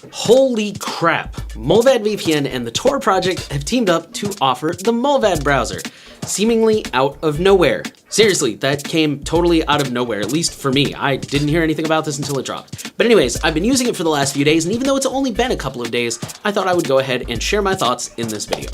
Holy crap! Mullvad VPN and the TOR project have teamed up to offer the Mullvad browser, seemingly out of nowhere. Seriously, that came totally out of nowhere, at least for me. I didn't hear anything about this until it dropped. But anyways, I've been using it for the last few days, and even though it's only been a couple of days, I thought I would go ahead and share my thoughts in this video.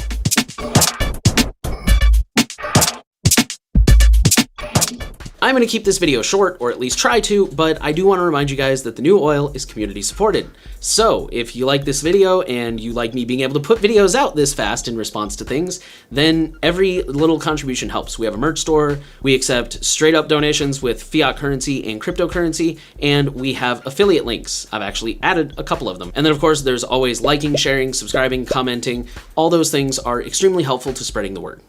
I'm going to keep this video short, or at least try to, but I do want to remind you guys that the new oil is community supported. So if you like this video and you like me being able to put videos out this fast in response to things, then every little contribution helps. We have a merch store, we accept straight up donations with fiat currency and cryptocurrency, and we have affiliate links. I've actually added a couple of them. And then of course there's always liking, sharing, subscribing, commenting. All those things are extremely helpful to spreading the word.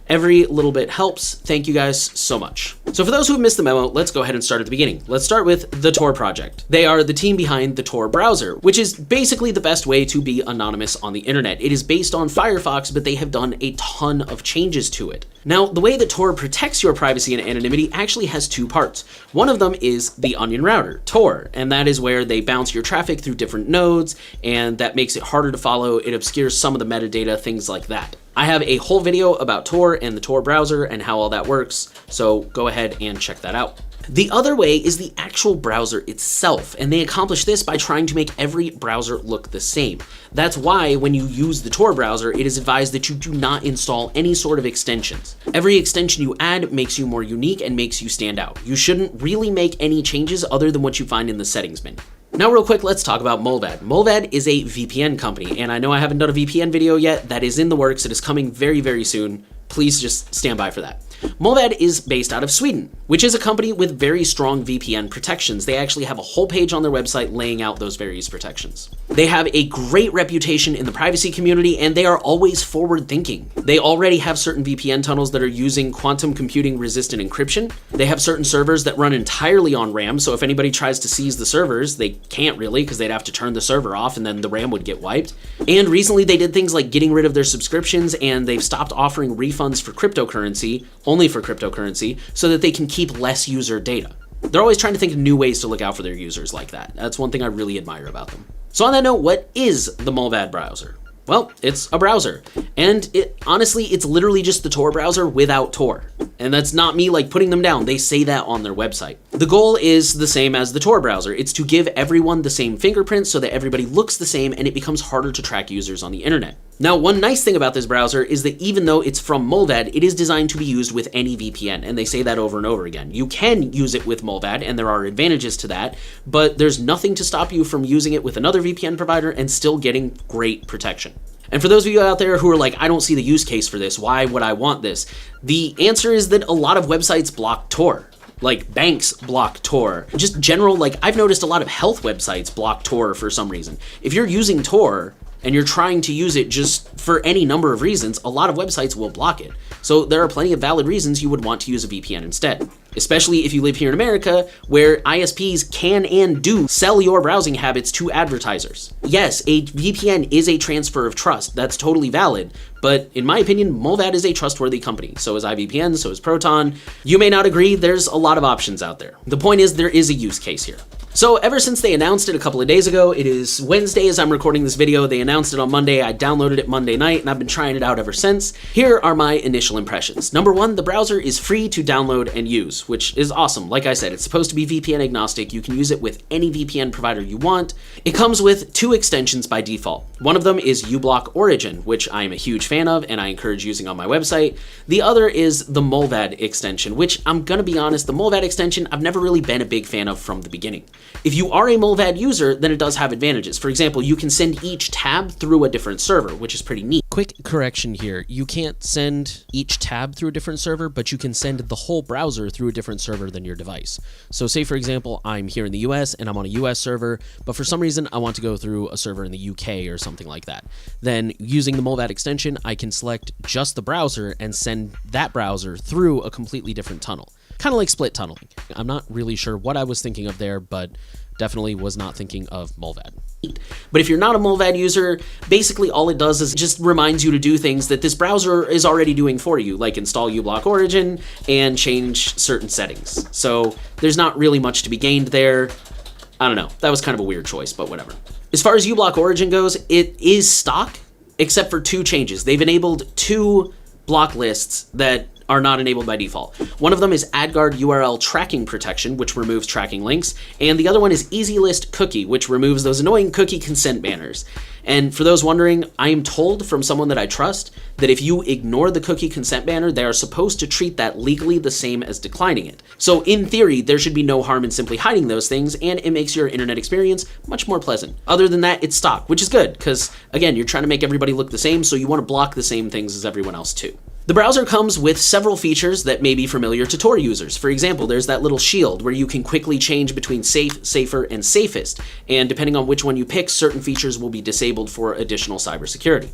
Every little bit helps. Thank you guys so much. So for those who have missed the memo, let's go ahead and start at the beginning. Let's start with the TOR project. They are the team behind the TOR browser, which is basically the best way to be anonymous on the internet. It is based on Firefox, but they have done a ton of changes to it. Now, the way that TOR protects your privacy and anonymity actually has two parts. One of them is the onion router, TOR, and that is where they bounce your traffic through different nodes, and that makes it harder to follow. It obscures some of the metadata, things like that. I have a whole video about TOR and the TOR browser and how all that works, so go ahead and check that out. The other way is the actual browser itself, and they accomplish this by trying to make every browser look the same. That's why when you use the TOR browser, it is advised that you do not install any sort of extensions. Every extension you add makes you more unique and makes you stand out. You shouldn't really make any changes other than what you find in the settings menu. Now real quick, let's talk about Mullvad. Mullvad is a VPN company, and I know I haven't done a VPN video yet. That is in the works. It is coming very, very soon. Please just stand by for that. Mullvad is based out of Sweden, which is a company with very strong VPN protections. They actually have a whole page on their website laying out those various protections. They have a great reputation in the privacy community, and they are always forward thinking. They already have certain VPN tunnels that are using quantum computing resistant encryption. They have certain servers that run entirely on RAM, so if anybody tries to seize the servers, they can't really because they'd have to turn the server off and then the RAM would get wiped. And recently they did things like getting rid of their subscriptions, and they've stopped offering refunds for cryptocurrency, only for cryptocurrency, so that they can keep less user data. They're always trying to think of new ways to look out for their users like that. That's one thing I really admire about them. So on that note, what is the Mullvad browser? Well, it's a browser, and honestly, it's literally just the TOR browser without TOR. And that's not me like putting them down. They say that on their website. The goal is the same as the TOR browser. It's to give everyone the same fingerprint so that everybody looks the same and it becomes harder to track users on the internet. Now, one nice thing about this browser is that even though it's from Mullvad, it is designed to be used with any VPN, and they say that over and over again. You can use it with Mullvad, and there are advantages to that, but there's nothing to stop you from using it with another VPN provider and still getting great protection. And for those of you out there who are like, I don't see the use case for this, why would I want this? The answer is that a lot of websites block TOR. Like banks block TOR. Just general, like I've noticed a lot of health websites block TOR for some reason. If you're using TOR and you're trying to use it just for any number of reasons, a lot of websites will block it. So there are plenty of valid reasons you would want to use a VPN instead, especially if you live here in America, where ISPs can and do sell your browsing habits to advertisers. Yes, a VPN is a transfer of trust. That's totally valid. But in my opinion, Mullvad is a trustworthy company. So is IVPN, so is Proton. You may not agree, there's a lot of options out there. The point is there is a use case here. So ever since they announced it a couple of days ago, it is Wednesday as I'm recording this video. They announced it on Monday. I downloaded it Monday night and I've been trying it out ever since. Here are my initial impressions. Number one, the browser is free to download and use, which is awesome. Like I said, it's supposed to be VPN agnostic. You can use it with any VPN provider you want. It comes with two extensions by default. One of them is uBlock Origin, which I am a huge fan of and I encourage using on my website. The other is the Mullvad extension, which I'm gonna be honest, the Mullvad extension I've never really been a big fan of from the beginning. If you are a Mullvad user, then it does have advantages. For example, you can send each tab through a different server, which is pretty neat. Quick correction here. You can't send each tab through a different server, but you can send the whole browser through a different server than your device. So say, for example, I'm here in the US and I'm on a US server, but for some reason I want to go through a server in the UK or something like that. Then using the Mullvad extension, I can select just the browser and send that browser through a completely different tunnel. Kind of like split tunneling. I'm not really sure what I was thinking of there, but definitely was not thinking of Mullvad. But if you're not a Mullvad user, basically all it does is just reminds you to do things that this browser is already doing for you, like install uBlock Origin and change certain settings. So there's not really much to be gained there. I don't know. That was kind of a weird choice, but whatever. As far as uBlock origin goes, it is stock, except for 2 changes. They've enabled 2 block lists that are not enabled by default. One of them is AdGuard URL tracking protection, which removes tracking links, and the other one is EasyList cookie, which removes those annoying cookie consent banners. And for those wondering, I am told from someone that I trust that if you ignore the cookie consent banner, they are supposed to treat that legally the same as declining it. So in theory, there should be no harm in simply hiding those things, and it makes your internet experience much more pleasant. Other than that, it's stock, which is good, because again, you're trying to make everybody look the same, so you want to block the same things as everyone else too. The browser comes with several features that may be familiar to Tor users. For example, there's that little shield where you can quickly change between safe, safer, and safest, and depending on which one you pick, certain features will be disabled for additional cybersecurity.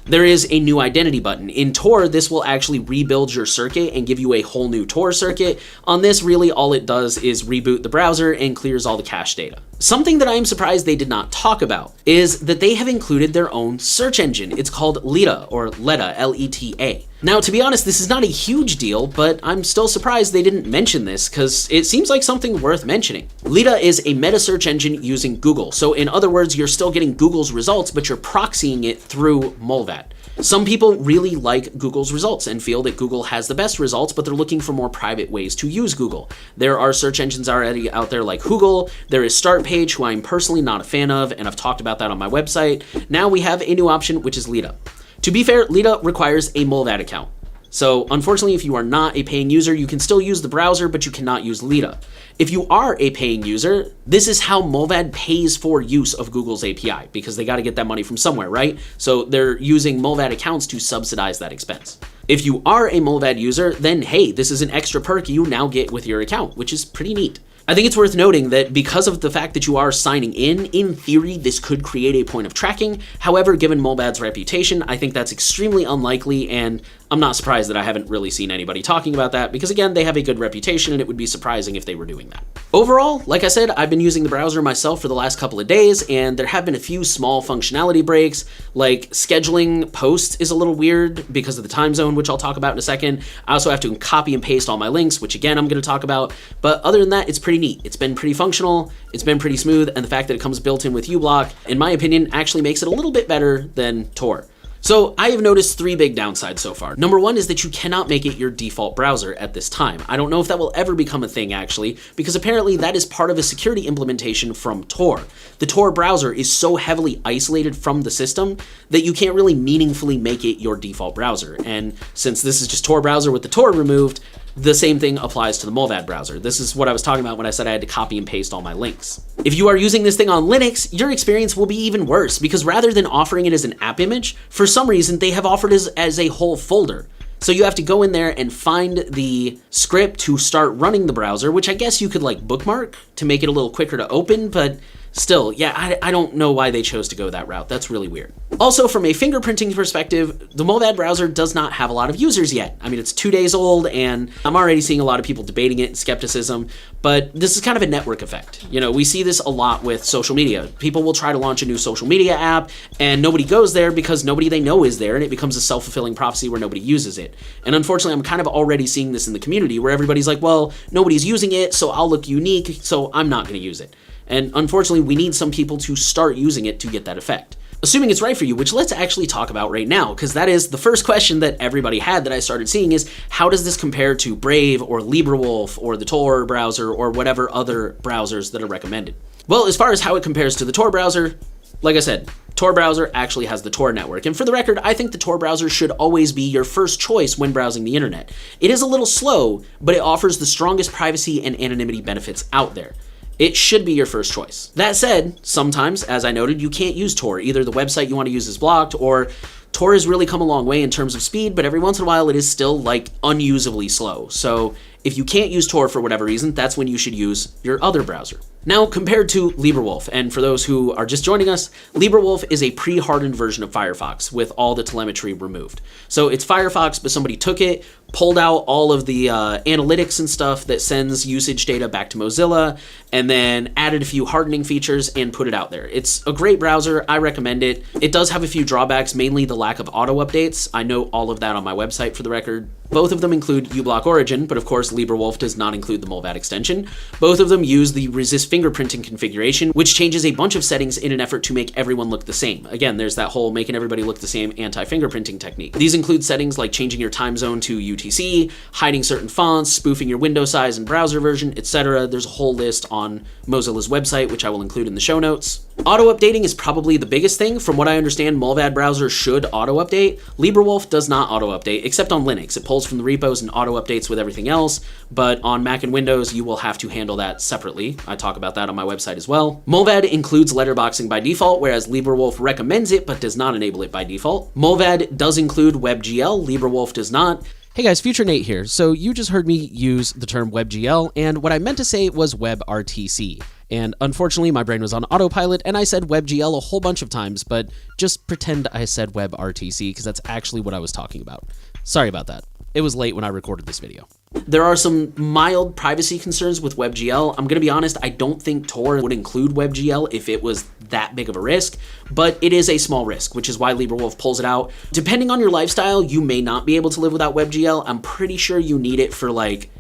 There is a new identity button. In Tor, this will actually rebuild your circuit and give you a whole new Tor circuit. On this, really all it does is reboot the browser and clears all the cache data. Something that I am surprised they did not talk about is that they have included their own search engine. It's called Leta, or Leta, L-E-T-A. Now, to be honest, this is not a huge deal, but I'm still surprised they didn't mention this because it seems like something worth mentioning. Leta is a meta search engine using Google. So in other words, you're still getting Google's results, but you're proxying it through Mullvad. Some people really like Google's results and feel that Google has the best results, but they're looking for more private ways to use Google. There are search engines already out there like Google. There is Startpage, who I'm personally not a fan of, and I've talked about that on my website. Now we have a new option, which is Leta. To be fair, Leta requires a Mullvad account. So unfortunately, if you are not a paying user, you can still use the browser, but you cannot use Leta. If you are a paying user, this is how Mullvad pays for use of Google's API, because they got to get that money from somewhere, right? So they're using Mullvad accounts to subsidize that expense. If you are a Mullvad user, then hey, this is an extra perk you now get with your account, which is pretty neat. I think it's worth noting that because of the fact that you are signing in theory, this could create a point of tracking. However, given Mullvad's reputation, I think that's extremely unlikely, and I'm not surprised that I haven't really seen anybody talking about that because, again, they have a good reputation and it would be surprising if they were doing that. Overall, like I said, I've been using the browser myself for the last couple of days, and there have been a few small functionality breaks, like scheduling posts is a little weird because of the time zone, which I'll talk about in a second. I also have to copy and paste all my links, which again, I'm going to talk about. But other than that, it's pretty neat. It's been pretty functional, it's been pretty smooth, and the fact that it comes built in with uBlock, in my opinion, actually makes it a little bit better than Tor. So I have noticed 3 big downsides so far. Number 1 is that you cannot make it your default browser at this time. I don't know if that will ever become a thing actually, because apparently that is part of a security implementation from Tor. The Tor browser is so heavily isolated from the system that you can't really meaningfully make it your default browser. And since this is just Tor browser with the Tor removed, the same thing applies to the Mullvad browser. This is what I was talking about when I said I had to copy and paste all my links. If you are using this thing on Linux, your experience will be even worse because rather than offering it as an app image, for some reason they have offered it as a whole folder. So you have to go in there and find the script to start running the browser, which I guess you could like bookmark to make it a little quicker to open, but still, yeah, I don't know why they chose to go that route. That's really weird. Also, from a fingerprinting perspective, the Mullvad browser does not have a lot of users yet. I mean, it's 2 days old, and I'm already seeing a lot of people debating it and skepticism, but this is kind of a network effect. You know, we see this a lot with social media. People will try to launch a new social media app, and nobody goes there because nobody they know is there, and it becomes a self-fulfilling prophecy where nobody uses it. And unfortunately, I'm kind of already seeing this in the community where everybody's like, well, nobody's using it, so I'll look unique, so I'm not going to use it. And unfortunately, we need some people to start using it to get that effect. Assuming it's right for you, which let's actually talk about right now, because that is the first question that everybody had that I started seeing is, how does this compare to Brave or LibreWolf or the Tor browser or whatever other browsers that are recommended? Well, as far as how it compares to the Tor browser, like I said, Tor browser actually has the Tor network. And for the record, I think the Tor browser should always be your first choice when browsing the internet. It is a little slow, but it offers the strongest privacy and anonymity benefits out there. It should be your first choice. That said, sometimes, as I noted, you can't use Tor. Either the website you want to use is blocked, or Tor has really come a long way in terms of speed, but every once in a while it is still like unusably slow. So if you can't use Tor for whatever reason, that's when you should use your other browser. Now, compared to LibreWolf, and for those who are just joining us, LibreWolf is a pre-hardened version of Firefox with all the telemetry removed. So it's Firefox, but somebody took it, pulled out all of the analytics and stuff that sends usage data back to Mozilla, and then added a few hardening features and put it out there. It's a great browser. I recommend it. It does have a few drawbacks, mainly the lack of auto updates. I note all of that on my website for the record. Both of them include uBlock Origin, but of course LibreWolf does not include the Mullvad extension. Both of them use the resist fingerprinting configuration, which changes a bunch of settings in an effort to make everyone look the same. Again, there's that whole making everybody look the same anti-fingerprinting technique. These include settings like changing your time zone to UTC, hiding certain fonts, spoofing your window size and browser version, etc. There's a whole list on Mozilla's website, which I will include in the show notes. Auto-updating is probably the biggest thing. From what I understand, Mullvad browser should auto-update. LibreWolf does not auto-update, except on Linux. It pulls from the repos and auto-updates with everything else, but on Mac and Windows, you will have to handle that separately. I talk about that on my website as well. Mullvad includes letterboxing by default, whereas LibreWolf recommends it, but does not enable it by default. Mullvad does include WebGL, LibreWolf does not. Hey guys, Future Nate here. So you just heard me use the term WebGL, and what I meant to say was WebRTC. And unfortunately, my brain was on autopilot, and I said WebGL a whole bunch of times, but just pretend I said WebRTC, because that's actually what I was talking about. Sorry about that. It was late when I recorded this video. There are some mild privacy concerns with WebGL. I'm going to be honest, I don't think TOR would include WebGL if it was that big of a risk, but it is a small risk, which is why LibreWolf pulls it out. Depending on your lifestyle, you may not be able to live without WebGL. I'm pretty sure you need it for like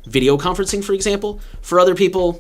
video conferencing, for example. For other people,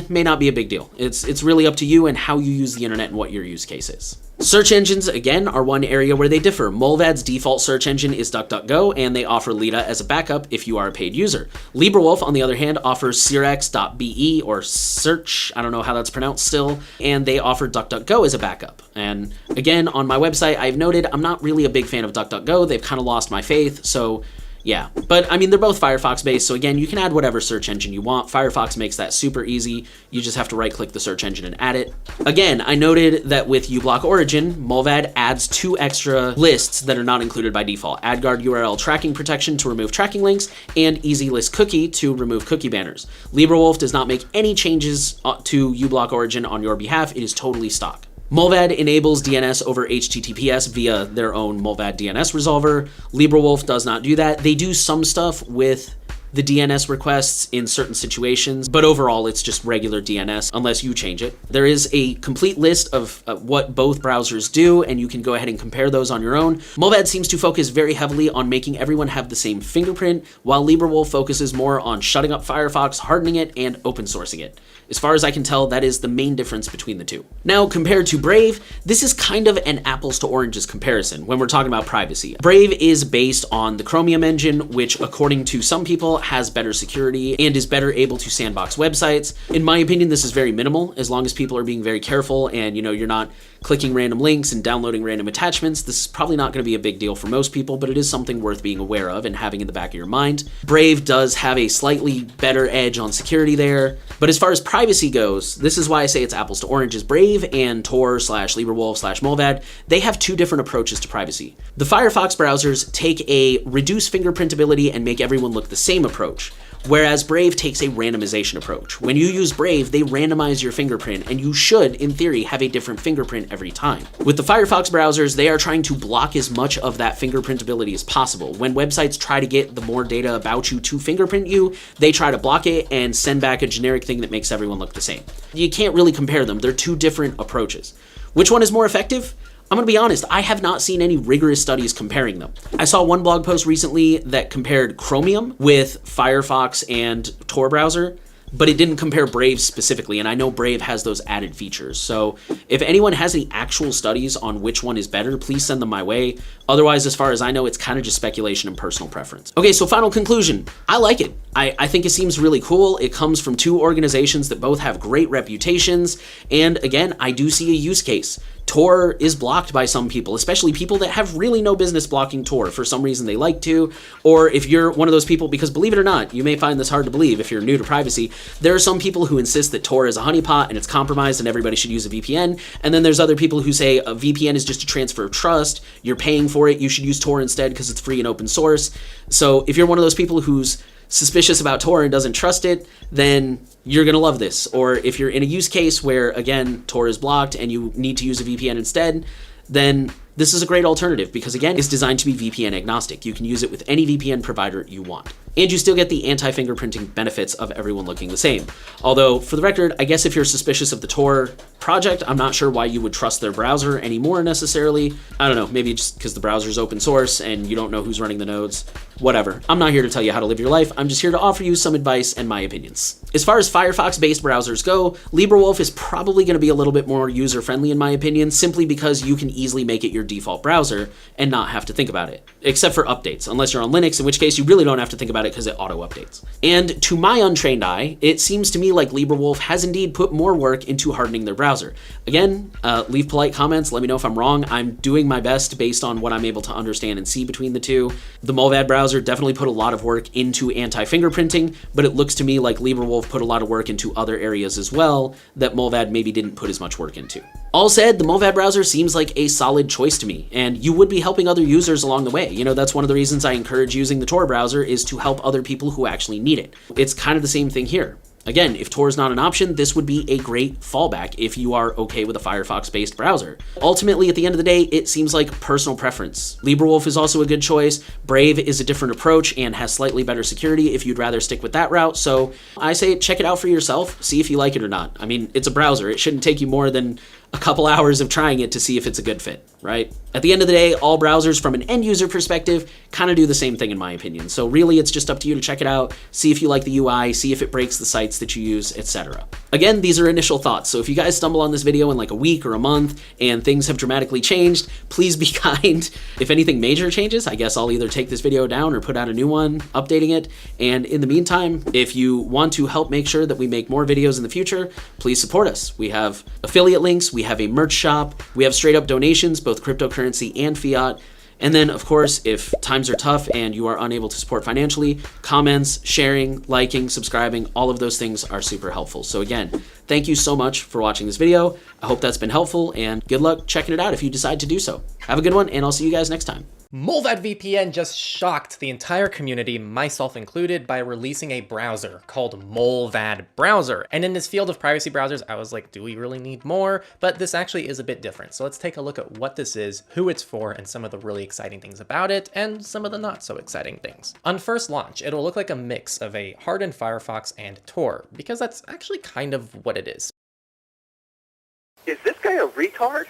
may not be a big deal. It's really up to you and how you use the internet and what your use case is. Search engines, again, are one area where they differ. Mullvad's default search engine is DuckDuckGo, and they offer Lita as a backup if you are a paid user. LibreWolf, on the other hand, offers Sirex.be or Search, I don't know how that's pronounced still, and they offer DuckDuckGo as a backup. And again, on my website, I've noted I'm not really a big fan of DuckDuckGo. They've kind of lost my faith, so yeah, but I mean, they're both Firefox based, so again, you can add whatever search engine you want. Firefox makes that super easy. You just have to right click the search engine and add it. Again, I noted that with uBlock Origin, Mullvad adds 2 extra lists that are not included by default. AdGuard URL tracking protection to remove tracking links, and Easy List Cookie to remove cookie banners. LibreWolf does not make any changes to uBlock Origin on your behalf. It is totally stock. Mullvad enables DNS over HTTPS via their own Mullvad DNS resolver. LibreWolf does not do that. They do some stuff with the DNS requests in certain situations, but overall it's just regular DNS unless you change it. There is a complete list of what both browsers do, and you can go ahead and compare those on your own. Mullvad seems to focus very heavily on making everyone have the same fingerprint, while LibreWolf focuses more on shutting up Firefox, hardening it, and open sourcing it. As far as I can tell, that is the main difference between the two. Now, compared to Brave, this is kind of an apples to oranges comparison when we're talking about privacy. Brave is based on the Chromium engine, which according to some people has better security and is better able to sandbox websites. In my opinion, this is very minimal, as long as people are being very careful and you're not clicking random links and downloading random attachments. This is probably not going to be a big deal for most people, but it is something worth being aware of and having in the back of your mind. Brave does have a slightly better edge on security there, but as far as privacy goes, this is why I say it's apples to oranges. Brave and TOR/LibreWolf/Mullvad, they have 2 different approaches to privacy. The Firefox browsers take a reduce fingerprintability and make everyone look the same approach, whereas Brave takes a randomization approach. When you use Brave, they randomize your fingerprint, and you should, in theory, have a different fingerprint every time. With the Firefox browsers, they are trying to block as much of that fingerprintability as possible. When websites try to get the more data about you to fingerprint you, they try to block it and send back a generic thing that makes everyone look the same. You can't really compare them. They're 2 different approaches. Which one is more effective? I'm gonna be honest, I have not seen any rigorous studies comparing them. I saw one blog post recently that compared Chromium with Firefox and Tor browser, but it didn't compare Brave specifically, and I know Brave has those added features. So if anyone has any actual studies on which one is better, please send them my way. Otherwise, as far as I know, it's kind of just speculation and personal preference. Okay, so final conclusion. I like it. I think it seems really cool. It comes from 2 organizations that both have great reputations, and again, I do see a use case. Tor is blocked by some people, especially people that have really no business blocking Tor. For some reason they like to, or if you're one of those people, because believe it or not, you may find this hard to believe if you're new to privacy, there are some people who insist that Tor is a honeypot and it's compromised and everybody should use a VPN, and then there's other people who say a VPN is just a transfer of trust, you're paying for it, you should use Tor instead because it's free and open source. So if you're one of those people who's suspicious about Tor and doesn't trust it, then you're gonna love this. Or if you're in a use case where, again, Tor is blocked and you need to use a VPN instead, then This is a great alternative because, again, it's designed to be VPN agnostic. You can use it with any VPN provider you want. And you still get the anti-fingerprinting benefits of everyone looking the same. Although, for the record, I guess if you're suspicious of the TOR project, I'm not sure why you would trust their browser anymore necessarily. I don't know, maybe just because the browser's open source and you don't know who's running the nodes. Whatever. I'm not here to tell you how to live your life. I'm just here to offer you some advice and my opinions. As far as Firefox-based browsers go, LibreWolf is probably going to be a little bit more user-friendly in my opinion, simply because you can easily make it your default browser and not have to think about it. Except for updates, unless you're on Linux, in which case you really don't have to think about it because it auto-updates. And to my untrained eye, it seems to me like LibreWolf has indeed put more work into hardening their browser. Again, leave polite comments, let me know if I'm wrong. I'm doing my best based on what I'm able to understand and see between the two. The Mullvad browser definitely put a lot of work into anti-fingerprinting, but it looks to me like LibreWolf put a lot of work into other areas as well that Mullvad maybe didn't put as much work into. All said, the Mullvad browser seems like a solid choice to me, and you would be helping other users along the way. You know, that's one of the reasons I encourage using the TOR browser, is to help other people who actually need it. It's kind of the same thing here. Again, if TOR is not an option, this would be a great fallback if you are okay with a Firefox-based browser. Ultimately, at the end of the day, it seems like personal preference. LibreWolf is also a good choice. Brave is a different approach and has slightly better security if you'd rather stick with that route. So I say check it out for yourself, see if you like it or not. I mean, it's a browser. It shouldn't take you more than a couple hours of trying it to see if it's a good fit, right? At the end of the day, all browsers from an end user perspective kind of do the same thing in my opinion. So really it's just up to you to check it out, see if you like the UI, see if it breaks the sites that you use, etc. Again, these are initial thoughts. So if you guys stumble on this video in like a week or a month and things have dramatically changed, please be kind. If anything major changes, I guess I'll either take this video down or put out a new one, updating it. And in the meantime, if you want to help make sure that we make more videos in the future, please support us. We have affiliate links, we have a merch shop, we have straight up donations, both cryptocurrency and fiat. And then, of course, if times are tough and you are unable to support financially, comments, sharing, liking, subscribing, all of those things are super helpful. So again, thank you so much for watching this video. I hope that's been helpful, and good luck checking it out if you decide to do so. Have a good one, and I'll see you guys next time. Mullvad VPN just shocked the entire community, myself included, by releasing a browser called Mullvad Browser. And in this field of privacy browsers, I was like, do we really need more? But this actually is a bit different. So let's take a look at what this is, who it's for, and some of the really exciting things about it, and some of the not so exciting things. On first launch, it'll look like a mix of a hardened Firefox and TOR, because that's actually kind of what it is. Is this guy a retard?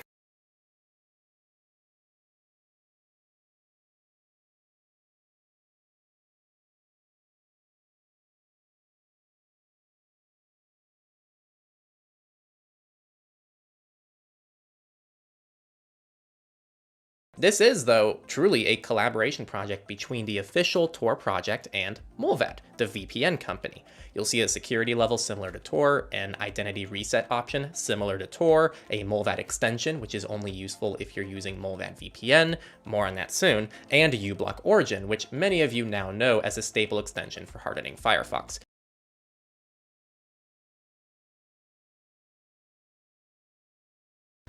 This is, though, truly a collaboration project between the official TOR project and Mullvad, the VPN company. You'll see a security level similar to TOR, an identity reset option similar to TOR, a Mullvad extension, which is only useful if you're using Mullvad VPN, more on that soon, and uBlock Origin, which many of you now know as a staple extension for hardening Firefox.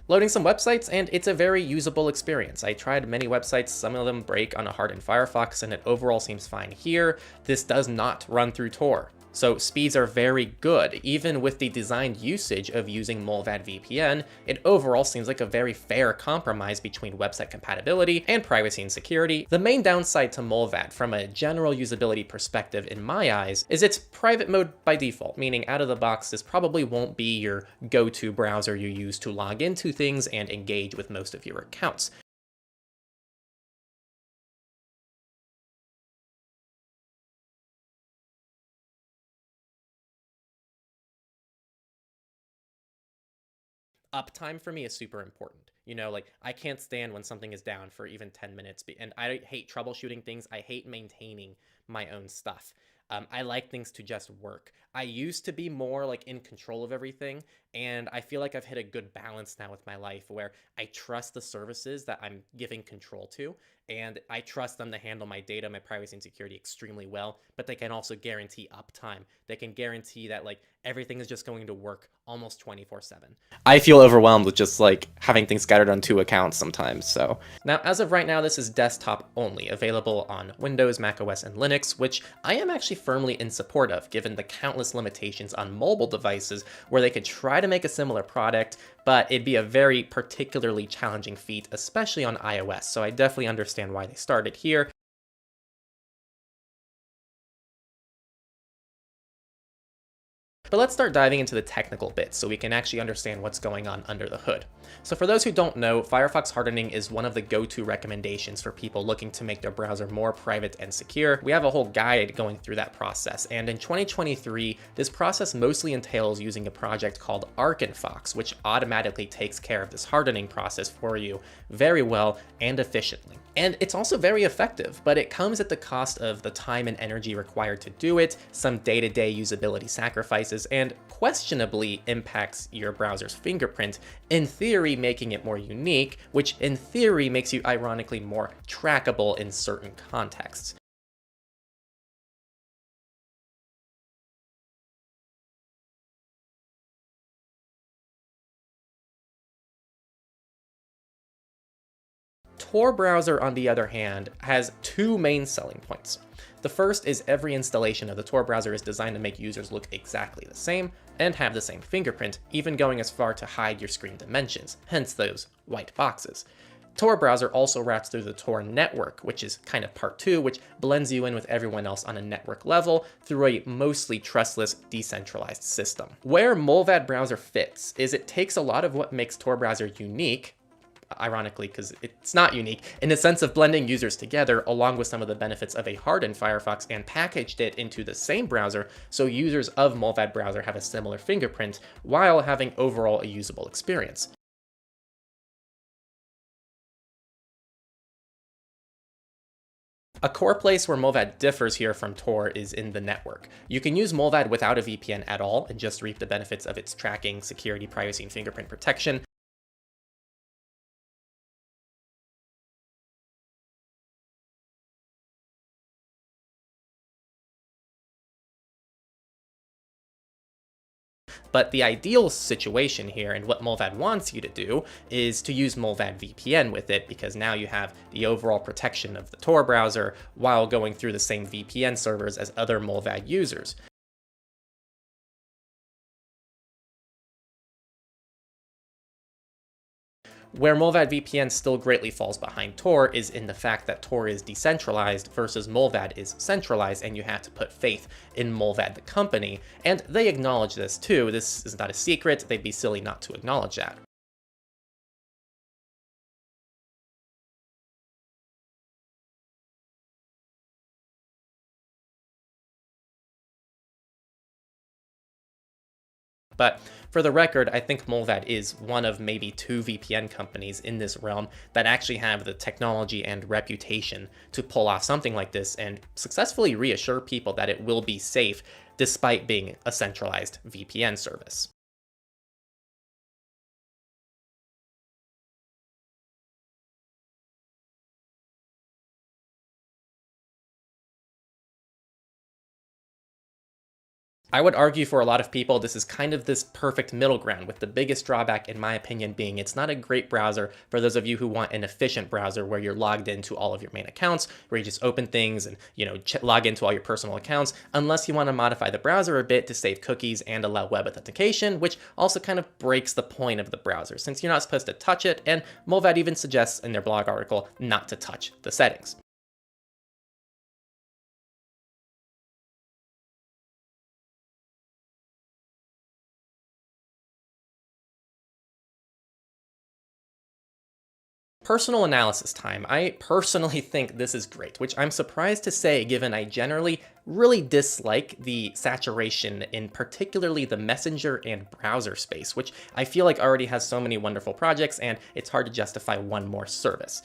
Loading some websites, and it's a very usable experience. I tried many websites, some of them break on a hardened Firefox, and it overall seems fine here. This does not run through TOR. So speeds are very good. Even with the designed usage of using Mullvad VPN, it overall seems like a very fair compromise between website compatibility and privacy and security. The main downside to Mullvad from a general usability perspective in my eyes is its private mode by default, meaning out of the box this probably won't be your go-to browser you use to log into things and engage with most of your accounts. Uptime for me is super important. You know, like I can't stand when something is down for even 10 minutes, and I hate troubleshooting things. I hate maintaining my own stuff. I like things to just work. I used to be more like in control of everything, and I feel like I've hit a good balance now with my life where I trust the services that I'm giving control to, and I trust them to handle my data, my privacy and security extremely well, but they can also guarantee uptime. They can guarantee that like everything is just going to work almost 24/7. I feel overwhelmed with just like having things scattered on 2 accounts sometimes. So now, as of right now, this is desktop only, available on Windows, macOS, and Linux, which I am actually firmly in support of, given the countless limitations on mobile devices where they could try to make a similar product, but it'd be a very particularly challenging feat, especially on iOS. So I definitely understand why they started here. But let's start diving into the technical bits so we can actually understand what's going on under the hood. So for those who don't know, Firefox hardening is one of the go-to recommendations for people looking to make their browser more private and secure. We have a whole guide going through that process, and in 2023, this process mostly entails using a project called ArcandFox, which automatically takes care of this hardening process for you very well and efficiently. And it's also very effective, but it comes at the cost of the time and energy required to do it, some day-to-day usability sacrifices, and questionably impacts your browser's fingerprint, in theory making it more unique, which in theory makes you ironically more trackable in certain contexts. Tor browser, on the other hand, has 2 main selling points. The first is every installation of the Tor browser is designed to make users look exactly the same and have the same fingerprint, even going as far to hide your screen dimensions, hence those white boxes. Tor browser also wraps through the Tor network, which is kind of part 2, which blends you in with everyone else on a network level through a mostly trustless, decentralized system. Where Mullvad browser fits is it takes a lot of what makes Tor browser unique, ironically because it's not unique, in the sense of blending users together along with some of the benefits of a hardened Firefox, and packaged it into the same browser so users of Mullvad browser have a similar fingerprint while having overall a usable experience. A core place where Mullvad differs here from Tor is in the network. You can use Mullvad without a VPN at all and just reap the benefits of its tracking, security, privacy, and fingerprint protection. But the ideal situation here, and what Mullvad wants you to do, is to use Mullvad VPN with it, because now you have the overall protection of the Tor browser while going through the same VPN servers as other Mullvad users. Where Mullvad VPN still greatly falls behind Tor is in the fact that Tor is decentralized versus Mullvad is centralized, and you have to put faith in Mullvad the company, and they acknowledge this too. This is not a secret, they'd be silly not to acknowledge that. But for the record, I think Mullvad is one of maybe 2 VPN companies in this realm that actually have the technology and reputation to pull off something like this and successfully reassure people that it will be safe despite being a centralized VPN service. I would argue for a lot of people this is kind of this perfect middle ground, with the biggest drawback in my opinion being it's not a great browser for those of you who want an efficient browser where you're logged into all of your main accounts, where you just open things and log into all your personal accounts, unless you want to modify the browser a bit to save cookies and allow web authentication, which also kind of breaks the point of the browser since you're not supposed to touch it, and Mullvad even suggests in their blog article not to touch the settings. Personal analysis time. I personally think this is great, which I'm surprised to say given I generally really dislike the saturation in particularly the Messenger and browser space, which I feel like already has so many wonderful projects and it's hard to justify one more service.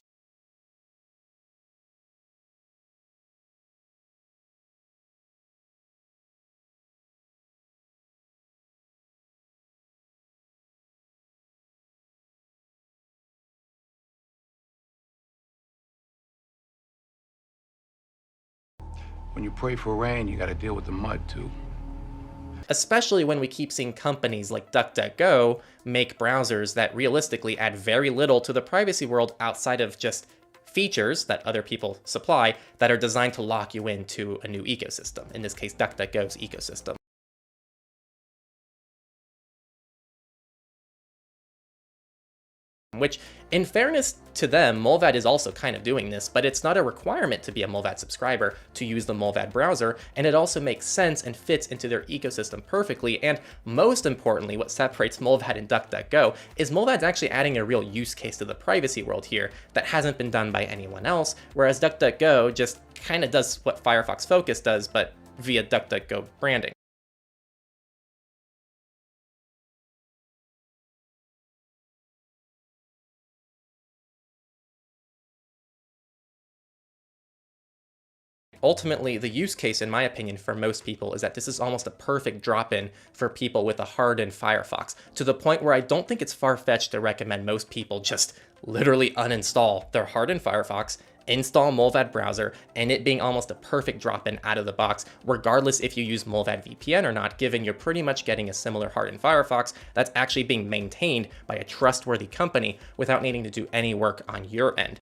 When you pray for rain, you gotta deal with the mud too. especially when we keep seeing companies like DuckDuckGo make browsers that realistically add very little to the privacy world outside of just features that other people supply that are designed to lock you into a new ecosystem, in this case DuckDuckGo's ecosystem. Which, in fairness to them, Mullvad is also kind of doing this, but it's not a requirement to be a Mullvad subscriber to use the Mullvad browser, and it also makes sense and fits into their ecosystem perfectly, and most importantly, what separates Mullvad and DuckDuckGo is Mullvad's actually adding a real use case to the privacy world here that hasn't been done by anyone else, whereas DuckDuckGo just kind of does what Firefox Focus does, but via DuckDuckGo branding. Ultimately, the use case, in my opinion, for most people is that this is almost a perfect drop-in for people with a hardened Firefox, to the point where I don't think it's far-fetched to recommend most people just literally uninstall their hardened Firefox, install Mullvad browser, and it being almost a perfect drop-in out of the box, regardless if you use Mullvad VPN or not, given you're pretty much getting a similar hardened Firefox that's actually being maintained by a trustworthy company without needing to do any work on your end.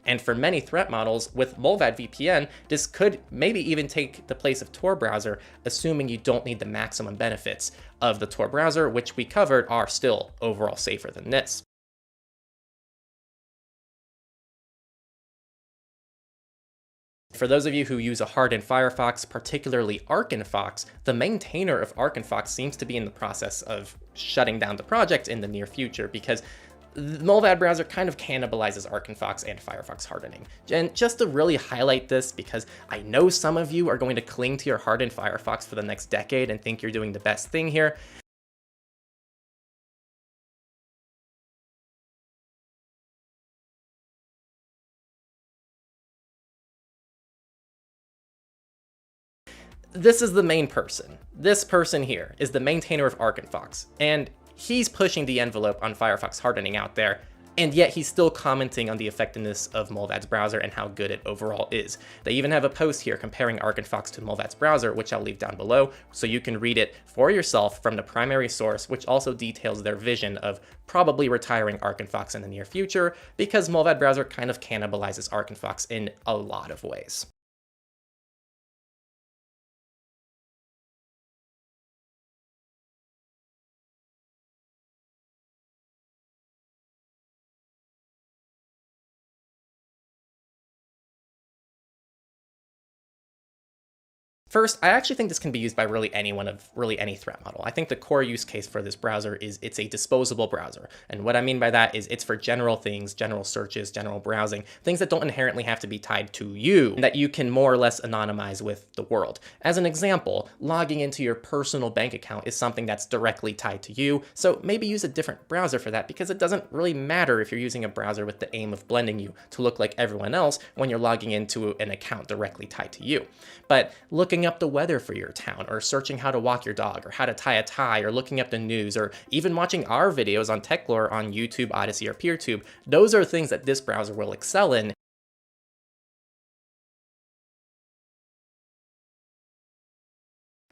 And for many threat models, with Mullvad VPN, this could maybe even take the place of Tor browser, assuming you don't need the maximum benefits of the Tor browser, which we covered are still overall safer than this. For those of you who use a hardened Firefox, particularly ArcandFox, the maintainer of ArcandFox seems to be in the process of shutting down the project in the near future because the Mullvad browser kind of cannibalizes ArcandFox and Firefox hardening. And just to really highlight this, because I know some of you are going to cling to your hardened Firefox for the next decade and think you're doing the best thing here, this is the main person. This person here is the maintainer of ArcandFox, and he's pushing the envelope on Firefox hardening out there, and yet he's still commenting on the effectiveness of Mullvad's browser and how good it overall is. They even have a post here comparing ArcandFox to Mullvad's browser, which I'll leave down below, so you can read it for yourself from the primary source, which also details their vision of probably retiring ArcandFox in the near future, because Mullvad browser kind of cannibalizes ArcandFox in a lot of ways. First, I actually think this can be used by really anyone of really any threat model. I think the core use case for this browser is it's a disposable browser. And what I mean by that is it's for general things, general searches, general browsing, things that don't inherently have to be tied to you, and that you can more or less anonymize with the world. As an example, logging into your personal bank account is something that's directly tied to you, so maybe use a different browser for that, because it doesn't really matter if you're using a browser with the aim of blending you to look like everyone else when you're logging into an account directly tied to you. But looking up the weather for your town, or searching how to walk your dog, or how to tie a tie, or looking up the news, or even watching our videos on Techlore on YouTube, Odyssey, or PeerTube, those are things that this browser will excel in.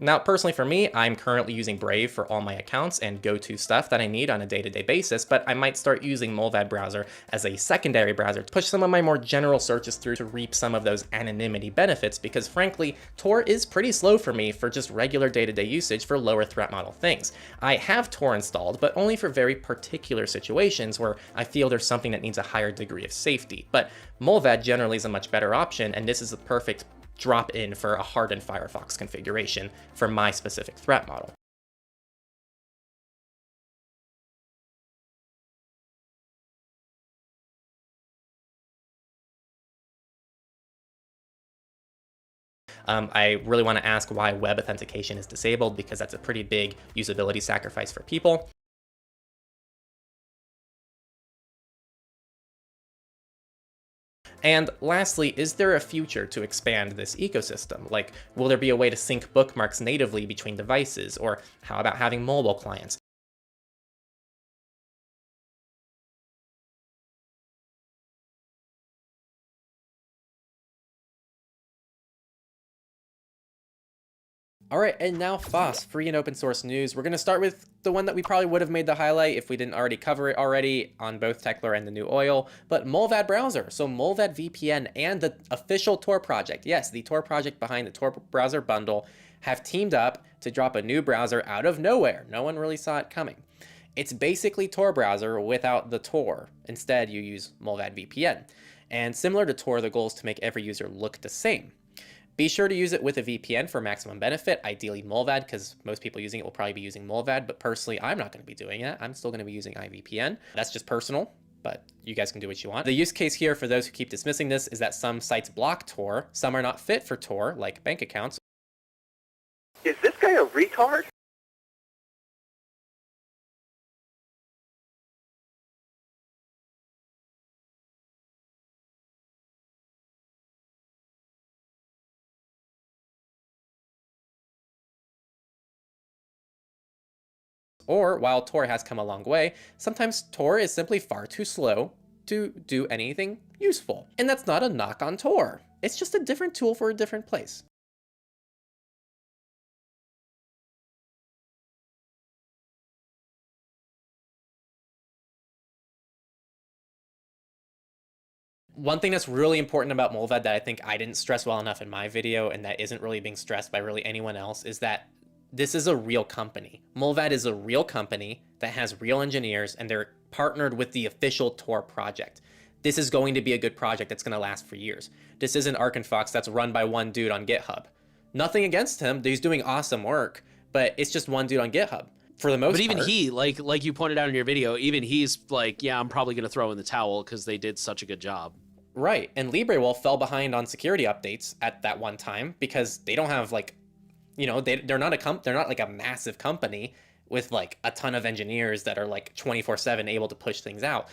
Now, personally for me, I'm currently using Brave for all my accounts and go-to stuff that I need on a day-to-day basis, but I might start using Mullvad browser as a secondary browser to push some of my more general searches through to reap some of those anonymity benefits, because frankly, Tor is pretty slow for me for just regular day-to-day usage for lower threat model things. I have Tor installed, but only for very particular situations where I feel there's something that needs a higher degree of safety. But Mullvad generally is a much better option, and this is the perfect drop in for a hardened Firefox configuration for my specific threat model. I really want to ask why web authentication is disabled, because that's a pretty big usability sacrifice for people. And lastly, is there a future to expand this ecosystem? Like, will there be a way to sync bookmarks natively between devices? Or how about having mobile clients? All right, and now FOSS, free and open source news. We're going to start with the one that we probably would have made the highlight if we didn't already cover it already on both Techlore and the new oil, but Mullvad browser. So Mullvad VPN and the official TOR project, yes, the TOR project behind the TOR browser bundle, have teamed up to drop a new browser out of nowhere. No one really saw it coming. It's basically Tor browser without the Tor. Instead, you use Mullvad VPN. And similar to Tor, the goal is to make every user look the same. Be sure to use it with a VPN for maximum benefit, ideally Mullvad, because most people using it will probably be using Mullvad, but personally, I'm not going to be doing it. I'm still going to be using iVPN. That's just personal, but you guys can do what you want. The use case here for those who keep dismissing this is that some sites block Tor, some are not fit for Tor, like bank accounts. Is this guy a retard? Or, while Tor has come a long way, sometimes Tor is simply far too slow to do anything useful. And that's not a knock on Tor. It's just a different tool for a different place. One thing that's really important about Mullvad that I think I didn't stress well enough in my video, and that isn't really being stressed by really anyone else, is that this is a real company. Mullvad is a real company that has real engineers, and they're partnered with the official TOR project. This is going to be a good project that's going to last for years. This isn't ArkandFox that's run by one dude on GitHub. Nothing against him, he's doing awesome work, but it's just one dude on GitHub. For the most part. But even he, like you pointed out in your video, even he's like, yeah, I'm probably going to throw in the towel because they did such a good job. Right, and LibreWolf fell behind on security updates at that one time because they don't have like, you know, they're not like a massive company with like a ton of engineers that are like 24/7 able to push things out.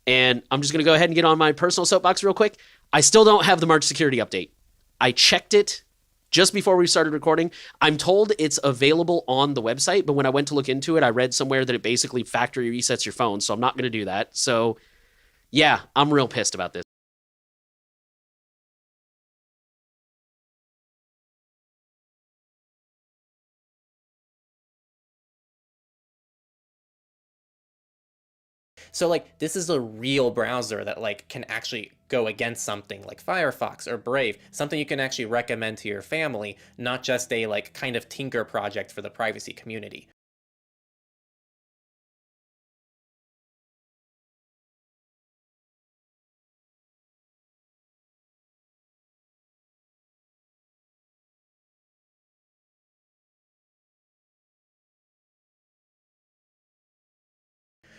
And I'm just going to go ahead and get on my personal soapbox real quick. I still don't have the March security update. I checked it just before we started recording. I'm told it's available on the website, but when I went to look into it, I read somewhere that it basically factory resets your phone, so I'm not going to do that. So yeah, I'm real pissed about this. So like this is a real browser that like can actually go against something like Firefox or Brave, something you can actually recommend to your family, not just a like kind of tinker project for the privacy community.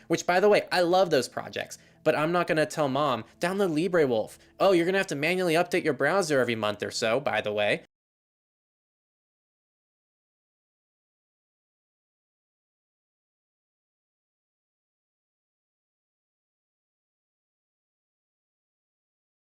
Which, by the way, I love those projects, but I'm not going to tell mom, download LibreWolf. Oh, you're going to have to manually update your browser every month or so, by the way.